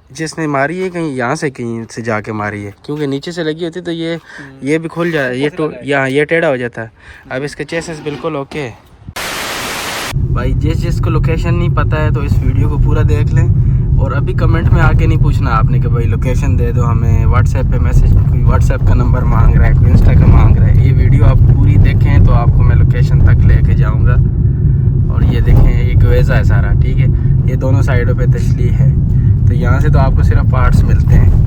जिसने मारी है कहीं यहाँ से कहीं से जाके मारी है, क्योंकि नीचे से लगी होती तो ये भी खुल जाए, ये तो यहाँ ये टेढ़ा हो जाता है। अब इसका चेसिस बिल्कुल ओके है भाई। जिसको लोकेशन नहीं पता है तो इस वीडियो को पूरा देख लें, और अभी कमेंट में आके नहीं पूछना आपने कि भाई लोकेशन दे दो हमें, व्हाट्सएप पे मैसेज, कोई व्हाट्सएप का नंबर मांग रहा है, कोई इंस्टा का मांग रहा है। ये वीडियो आप पूरी देखें तो आपको मैं लोकेशन तक लेके जाऊँगा। और ये देखें, ये गवेज़ा है सारा, ठीक है। ये दोनों साइडों पे तशली है, तो यहाँ से तो आपको सिर्फ पार्ट्स मिलते हैं।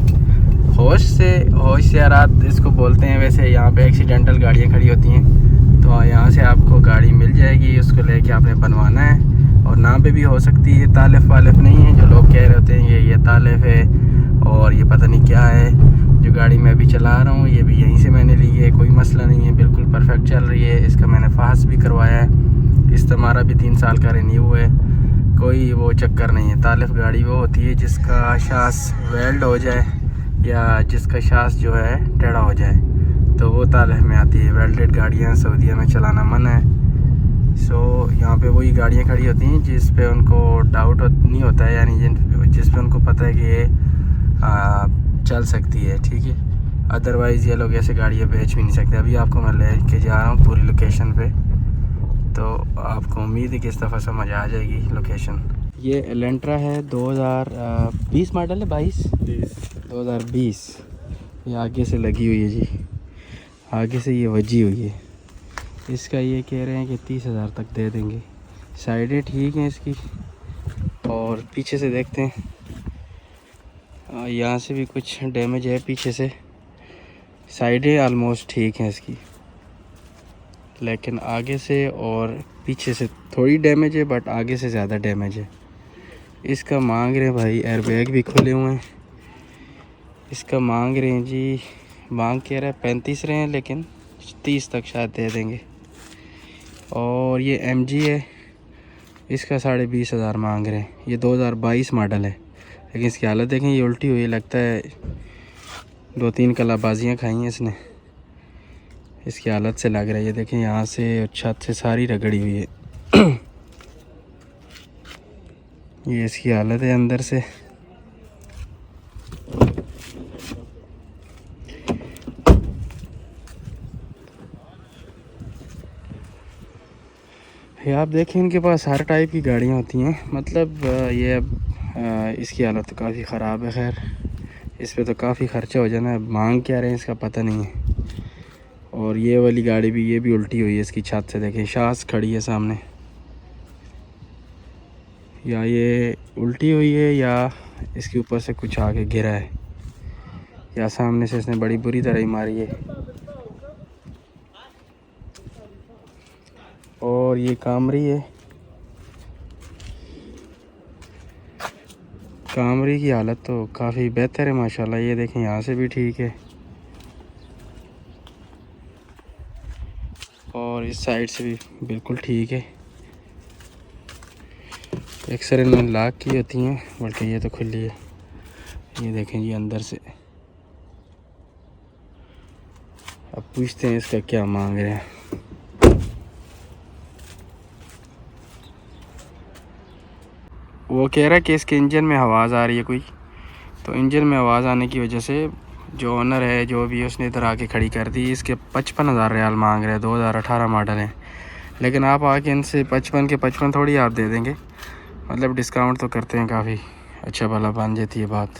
होशियारात इसको बोलते हैं। वैसे यहाँ पे एक्सीडेंटल गाड़ियाँ खड़ी होती हैं, तो यहाँ से आपको गाड़ी मिल जाएगी, उसको लेके आपने बनवाना है। और नाम पे भी हो सकती है, तालिफ वालिफ नहीं है जो लोग कह रहे होते हैं ये तालिफ है और ये पता नहीं क्या है। जो गाड़ी मैं अभी चला रहा हूँ ये भी यहीं से मैंने ली है, कोई मसला नहीं है, बिल्कुल परफेक्ट चल रही है। इसका मैंने फास्ट भी करवाया है, इस्तेमारा भी 3 साल का रिन्यू है, कोई वो चक्कर नहीं है। तालिफ गाड़ी वो होती है जिसका शास वेल्ड हो जाए या जिसका शास जो है टेढ़ा हो जाए, तो वो तालिफ में आती है। वेल्डेड गाड़ियाँ सऊदीया में चलाना मना है। सो यहाँ पे वही गाड़ियाँ खड़ी होती हैं जिस पे उनको डाउट नहीं होता है, यानी जिस पे उनको पता है कि ये चल सकती है, ठीक है। अदरवाइज़ ये लोग ऐसे गाड़ियाँ बेच भी नहीं सकते। अभी आपको मैं ले के जा रहा हूँ पूरी लोकेशन पे, तो आपको उम्मीद है कि इस दफ़ा समझ आ जाएगी लोकेशन। ये एलेंट्रा है, 2020 मॉडल है, 2020। ये आगे से लगी हुई है जी, आगे से ये वजी हुई है। इसका ये कह रहे हैं कि 30,000 तक दे देंगे। साइडें ठीक हैं इसकी, और पीछे से देखते हैं, यहाँ से भी कुछ डैमेज है पीछे से। साइडें आलमोस्ट ठीक हैं इसकी, लेकिन आगे से और पीछे से थोड़ी डैमेज है, बट आगे से ज़्यादा डैमेज है। इसका मांग रहे हैं भाई, एयरबैग भी खुले हुए हैं। इसका मांग रहे हैं जी, मांग कह रहा है 35 रहे हैं, लेकिन 30 तक शायद दे देंगे। और ये MG है, इसका 20,500 मांग रहे हैं। ये 2022 मॉडल है, लेकिन इसकी हालत देखें, ये उल्टी हुई, लगता है 2-3 कलाबाजियाँ खाई हैं इसने, इसकी हालत से लग रहा है। ये देखें, यहाँ से छत से सारी रगड़ी हुई है। ये इसकी हालत है अंदर से। ये आप देखें, इनके पास हर टाइप की गाड़ियाँ होती हैं। मतलब ये अब इसकी हालत तो काफ़ी ख़राब है। खैर, इस पे तो काफ़ी ख़र्चा हो जाना है। मांग क्या रहे हैं इसका पता नहीं है। और ये वाली गाड़ी भी, ये भी उल्टी हुई है। इसकी छत से देखें, शास खड़ी है सामने, या ये उल्टी हुई है या इसके ऊपर से कुछ आके गिरा है, या सामने से इसने बड़ी बुरी तरह ही मारी है। और ये कामरी है, कामरी की हालत तो काफ़ी बेहतर है माशाल्लाह। ये देखें, यहाँ से भी ठीक है, और इस साइड से भी बिल्कुल ठीक है। अक्सर इनमें लॉक की होती हैं, बल्कि ये तो खुली है। ये देखें जी अंदर से। अब पूछते हैं इसका क्या मांग रहे हैं। वो कह रहा है कि इसके इंजन में आवाज़ आ रही है कोई, तो इंजन में आवाज़ आने की वजह से जो ओनर है, जो भी उसने इधर आके खड़ी कर दी। इसके 55,000 रियाल मांग रहे हैं, 2018 मॉडल है। लेकिन आप आके इनसे 55 के 55 थोड़ी आप दे देंगे, मतलब डिस्काउंट तो करते हैं काफ़ी। अच्छा भला बन जाती है बात,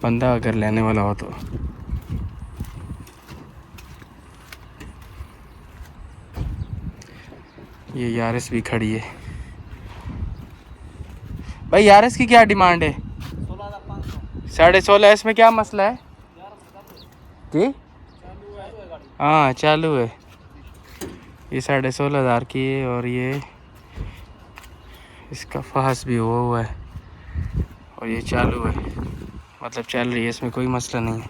बंदा अगर लेने वाला हो तो। ये यारिस भी खड़ी है भाई। यारिस की क्या डिमांड है? 16,500। इसमें क्या मसला है जी? हाँ चालू है, ये 16,500 की है। और ये इसका फास भी हुआ है, और ये चालू है, मतलब चल रही है, इसमें कोई मसला नहीं है।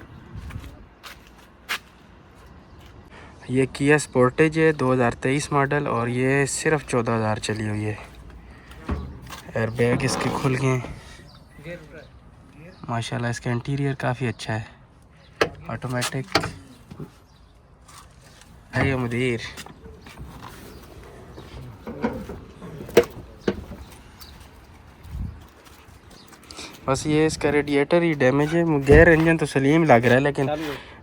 ये किया स्पोर्टेज है, 2023 मॉडल, और ये सिर्फ 14,000 चली हुई है। एयरबैग इसके खुल गए हैं माशाल्लाह। इसका इंटीरियर काफ़ी अच्छा है, ऑटोमेटिक है ये मुदीर। बस ये इसका रेडिएटर ही डैमेज है। गेयर इंजन तो सलीम लग रहा है,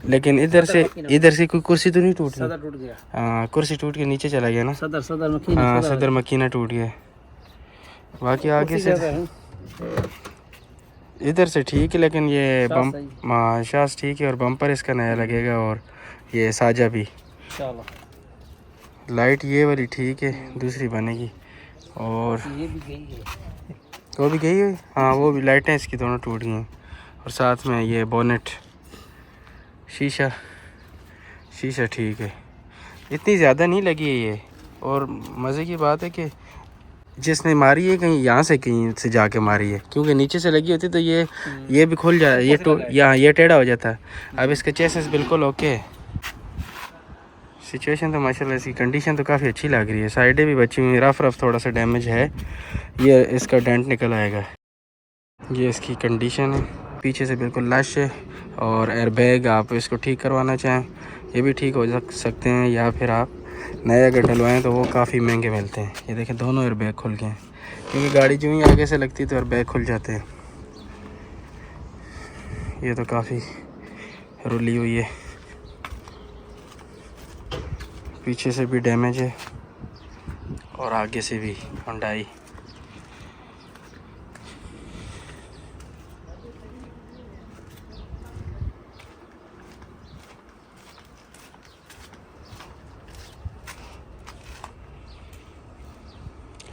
लेकिन इधर से कोई कुर्सी तो नहीं टूटी? सदर टूट गया। हाँ, कुर्सी टूट के नीचे चला गया ना। सदर मकीना। हाँ, सदर मकीना टूट गया। बाकी आगे से इधर से ठीक है, लेकिन ये बम शास ठीक है और बम्पर इसका नया लगेगा और ये साजा भी। लाइट ये वाली ठीक है, दूसरी बनेगी। और ये भी गई है, वो भी गई है। हाँ, वो भी लाइटें इसकी दोनों टूट गई हैं। और साथ में ये बोनेट शीशा ठीक है, इतनी ज़्यादा नहीं लगी है ये। और मज़े की बात है कि जिसने मारी है कहीं यहाँ से कहीं से जाके मारी है, क्योंकि नीचे से लगी होती तो ये भी खुल जाए, ये टेढ़ा हो जाता है। अब इसका चेसिस बिल्कुल ओके है। सिचुएशन तो माशाल्लाह इसकी कंडीशन तो काफ़ी अच्छी लग रही है। साइडें भी बची हुई, रफ थोड़ा सा डैमेज है, ये इसका डेंट निकल आएगा। ये इसकी कंडीशन है, पीछे से बिल्कुल लश है। और एयरबैग आप इसको ठीक करवाना चाहें ये भी ठीक हो सकते हैं, या फिर आप नए अगर डलवाएँ तो वो काफ़ी महंगे मिलते हैं। ये देखें दोनों एयरबैग खुल गए हैं, क्योंकि गाड़ी जो ही आगे से लगती है तो एयरबैग खुल जाते हैं। ये तो काफ़ी रुली हुई है, पीछे से भी डैमेज है और आगे से भी। हुंडई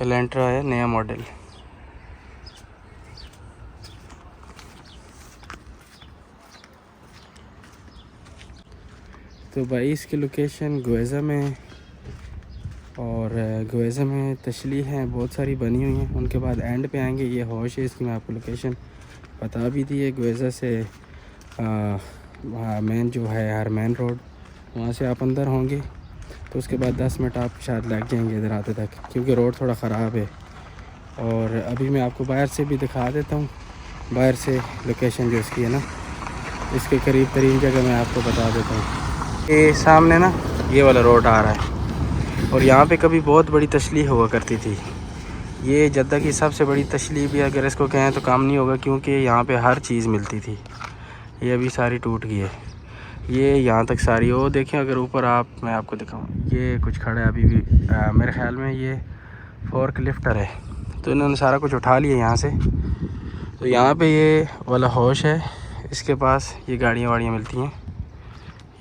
एलेंट्रा है, नया मॉडल। तो भाई इसकी लोकेशन गुएज़ा में है और गुएज़ा में तशली हैं बहुत सारी बनी हुई हैं। उनके बाद एंड पे आएंगे, ये हौश है इसकी, मैं आपको लोकेशन बता भी दी है। गुएज़ा से मेन जो है हरमैन रोड, वहाँ से आप अंदर होंगे तो उसके बाद 10 मिनट आप शायद लग जाएंगे इधर आते तक, क्योंकि रोड थोड़ा ख़राब है। और अभी मैं आपको बाहर से भी दिखा देता हूँ, बाहर से लोकेशन जो इसकी है ना, इसके करीब तरीन जगह मैं आपको बता देता हूँ। ये सामने ना ये वाला रोड आ रहा है और यहाँ पे कभी बहुत बड़ी तशली हुआ करती थी। ये जद्दा की सबसे बड़ी तशली भी अगर इसको कहें तो काम नहीं होगा, क्योंकि यहाँ पे हर चीज़ मिलती थी। ये अभी सारी टूट गई है, ये यहाँ तक सारी। वो देखें अगर ऊपर मैं आपको दिखाऊँ, ये कुछ खड़ा है अभी भी। मेरे ख़्याल में ये फोर्क लिफ्टर है, तो इन्होंने सारा कुछ उठा लिया यहाँ से। तो यहाँ पे ये वाला हौश है, इसके पास ये गाड़ियाँ वाड़ियाँ मिलती हैं।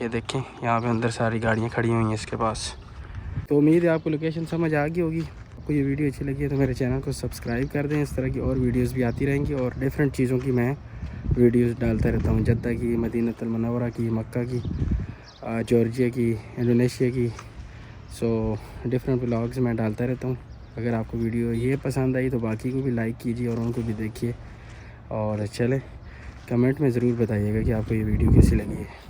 ये देखें यहाँ पे अंदर सारी गाड़ियाँ खड़ी हुई हैं इसके पास। तो उम्मीद है आपको लोकेशन समझ आ गई होगी। आपको ये वीडियो अच्छी लगी है तो मेरे चैनल को सब्सक्राइब कर दें। इस तरह की और वीडियोस भी आती रहेंगी और डिफरेंट चीज़ों की मैं वीडियोस डालता रहता हूँ, जद्दा की, मदीनतुल मुनव्वरा की, मक्का की, जॉर्जिया की, इंडोनेशिया की। सो डिफरेंट व्लॉग्स मैं डालता रहता हूँ। अगर आपको वीडियो ये पसंद आई तो बाकी को भी लाइक कीजिए और उनको भी देखिए। और चलें, कमेंट में ज़रूर बताइएगा कि आपको ये वीडियो कैसी लगी है।